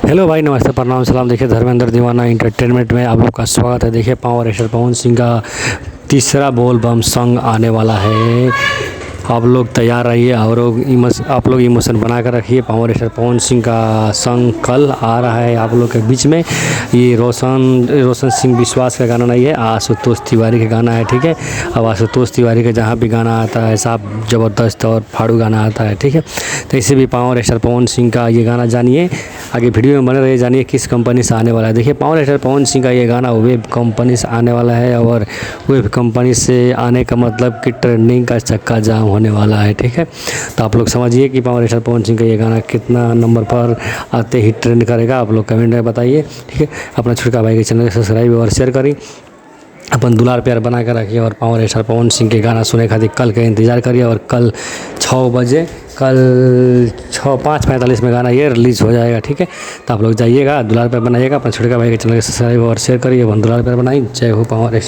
Hello भाई, नमस्ते, प्रणाम, सलाम। देखिए, धर्मेंद्र दीवाना एंटरटेनमेंट में आप लोग का स्वागत है। देखिए, पावर स्टार पवन सिंह का तीसरा बोल बम सॉन्ग आने वाला है। आप लोग तैयार रहिए और आप लोग इमोशन बना कर रखिए। पावर स्टार पवन सिंह का सॉन्ग कल आ रहा है आप लोग के बीच में। ये रोशन सिंह विश्वास का गाना नहीं है, आशुतोष तिवारी का गाना है, ठीक है। अब आशुतोष तिवारी का जहाँ भी गाना आता है साहब, ज़बरदस्त और फाड़ू गाना आता है, ठीक है। तो इसे भी पावर स्टार पवन सिंह का ये गाना जानिए। आगे वीडियो में बने रहिए, जानिए किस कंपनी से आने वाला है। देखिए, पावर स्टार पवन सिंह का ये गाना वेब कंपनी से आने वाला है, और वेब कंपनी से आने का मतलब कि ट्रेंडिंग का चक्का जाम होने वाला है, ठीक है। तो आप लोग समझिए कि पावर स्टार पवन सिंह का ये गाना कितना नंबर पर आते ही ट्रेंड करेगा। आप लोग कमेंट में बताइए, ठीक है। अपना छोटका भाई के चैनल को सब्सक्राइब और शेयर करिए। अपन दुलार प्यार बना कर रखिए, और पावर स्टार पवन सिंह के गाना सुने खातिर कल का इंतज़ार करिए। और कल 6 बजे, कल 5:45 में गाना ये रिलीज़ हो जाएगा, ठीक है। तो आप लोग जाइएगा, दुलार प्यार बनाइएगा। अपना छोटका भाई के चैनल को सब्सक्राइब और शेयर करिए। अपन दुलार प्यार बनाई। जय हो पावर स्टार।